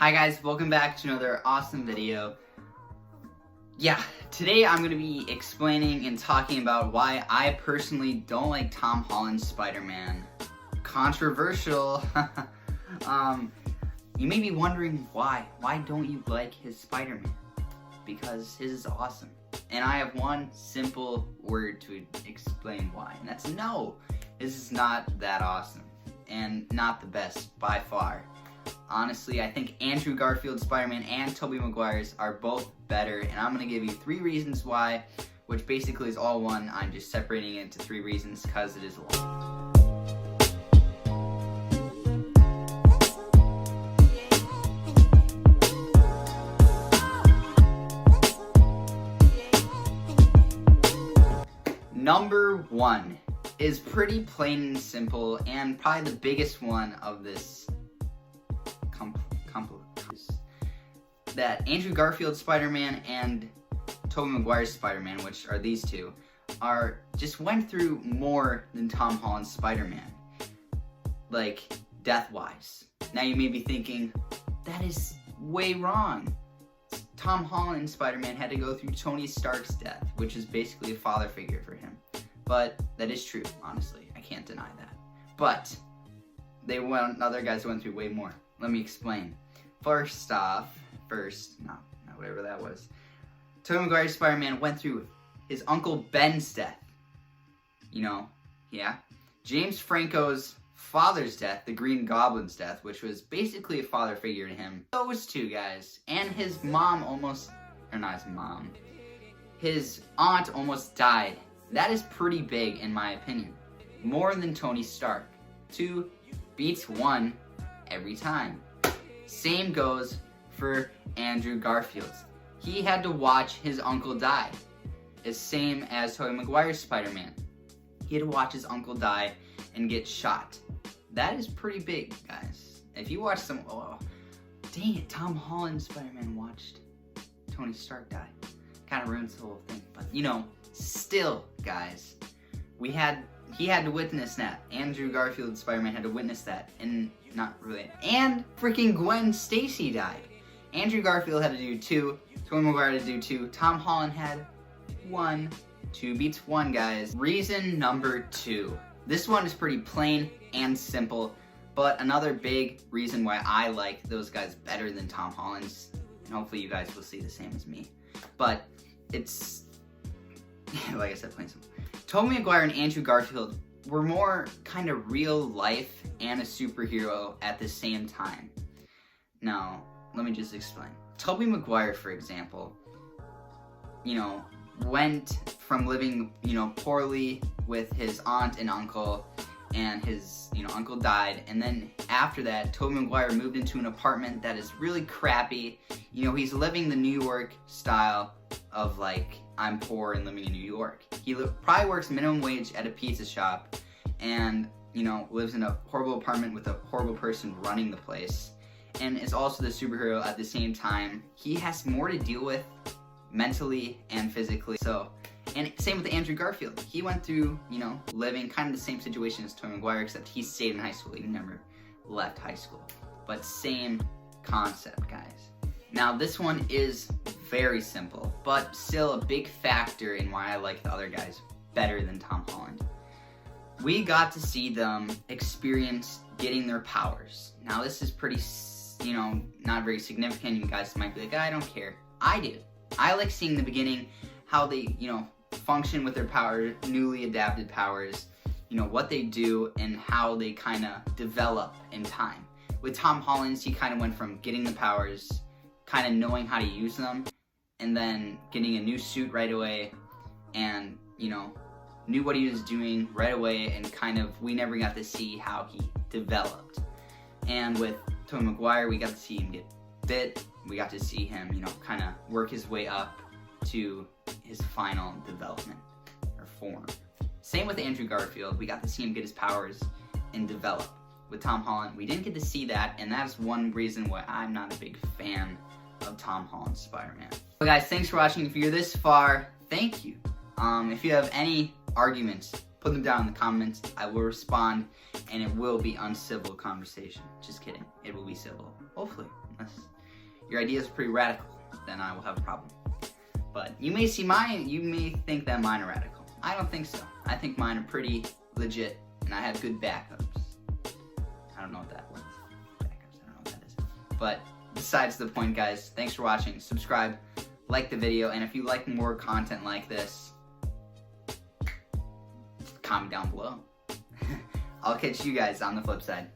Hi guys, welcome back to another awesome video. Today I'm going to be explaining and talking about why I personally don't like Tom Holland's Spider-Man. Controversial. You may be wondering why. Why don't you like his Spider-Man? Because his is awesome. And I have one simple word to explain why, and that's no. His is not that awesome, and not the best by far. Honestly, I think Andrew Garfield's Spider-Man and Tobey Maguire's are both better, and I'm going to give you 3 reasons why, which basically is all one. I'm just separating it into 3 reasons because it is long. Number 1 is pretty plain and simple, and probably the biggest one of this that Andrew Garfield's Spider-Man and Tobey Maguire's Spider-Man, which are these two, just went through more than Tom Holland's Spider-Man, like death-wise. Now you may be thinking, that is way wrong. Tom Holland's Spider-Man had to go through Tony Stark's death, which is basically a father figure for him. But that is true, honestly. I can't deny that. But other guys went through way more. Let me explain. Whatever that was. Tobey Maguire's Spider-Man went through his Uncle Ben's death. James Franco's father's death, the Green Goblin's death, which was basically a father figure to him. Those two guys. And his mom his aunt almost died. That is pretty big in my opinion. More than Tony Stark. 2 beats 1 every time. Same goes for Andrew Garfield. He had to watch his uncle die. It's same as Tobey Maguire's Spider-Man. He had to watch his uncle die and get shot. That is pretty big, guys. If you watch dang it, Tom Holland's Spider-Man watched Tony Stark die. Kind of ruins the whole thing. But, still, guys, he had to witness that. Andrew Garfield's Spider-Man had to witness that. And not really. And freaking Gwen Stacy died. Andrew Garfield had to do 2. Tobey Maguire had to do 2. Tom Holland had 1. 2 beats 1, guys. Reason number 2. This one is pretty plain and simple, but another big reason why I like those guys better than Tom Holland's, and hopefully you guys will see the same as me, but it's, like I said, plain simple. Tobey Maguire and Andrew Garfield were more kind of real life and a superhero at the same time. Now, let me just explain. Tobey Maguire, for example, went from living, poorly with his aunt and uncle, and his, uncle died, and then after that, Tobey Maguire moved into an apartment that is really crappy. He's living the New York style of, like, I'm poor and living in New York. He probably works minimum wage at a pizza shop, and, lives in a horrible apartment with a horrible person running the place, and is also the superhero at the same time. He has more to deal with mentally and physically. And same with Andrew Garfield. He went through, living kind of the same situation as Tobey Maguire, except he stayed in high school. He never left high school. But same concept, guys. Now, this one is very simple, but still a big factor in why I like the other guys better than Tom Holland. We got to see them experience getting their powers. Now, this is pretty, not very significant. You guys might be like, I don't care. I do. I like seeing the beginning, how they, function with their powers, newly adapted powers, what they do and how they kind of develop in time. With Tom Holland's, he kind of went from getting the powers, kind of knowing how to use them, and then getting a new suit right away, and, knew what he was doing right away, and kind of, we never got to see how he developed. And with Tobey Maguire, we got to see him get bit, we got to see him, kind of work his way up to his final development or form. Same with Andrew Garfield, we got to see him get his powers and develop. With Tom Holland, we didn't get to see that, and that's one reason why I'm not a big fan of Tom Holland's Spider-Man. Well, guys, thanks for watching. If you're this far, thank you. If you have any arguments, put them down in the comments. I will respond, and it will be uncivil conversation. Just kidding. It will be civil. Hopefully. unless your idea is pretty radical, then I will have a problem. But you may see mine, you may think that mine are radical. I don't think so. I think mine are pretty legit, and I have good backups. I don't know what that was. Backups, I don't know what that is. But besides the point, guys, thanks for watching. Subscribe, like the video, and if you like more content like this, comment down below. I'll catch you guys on the flip side.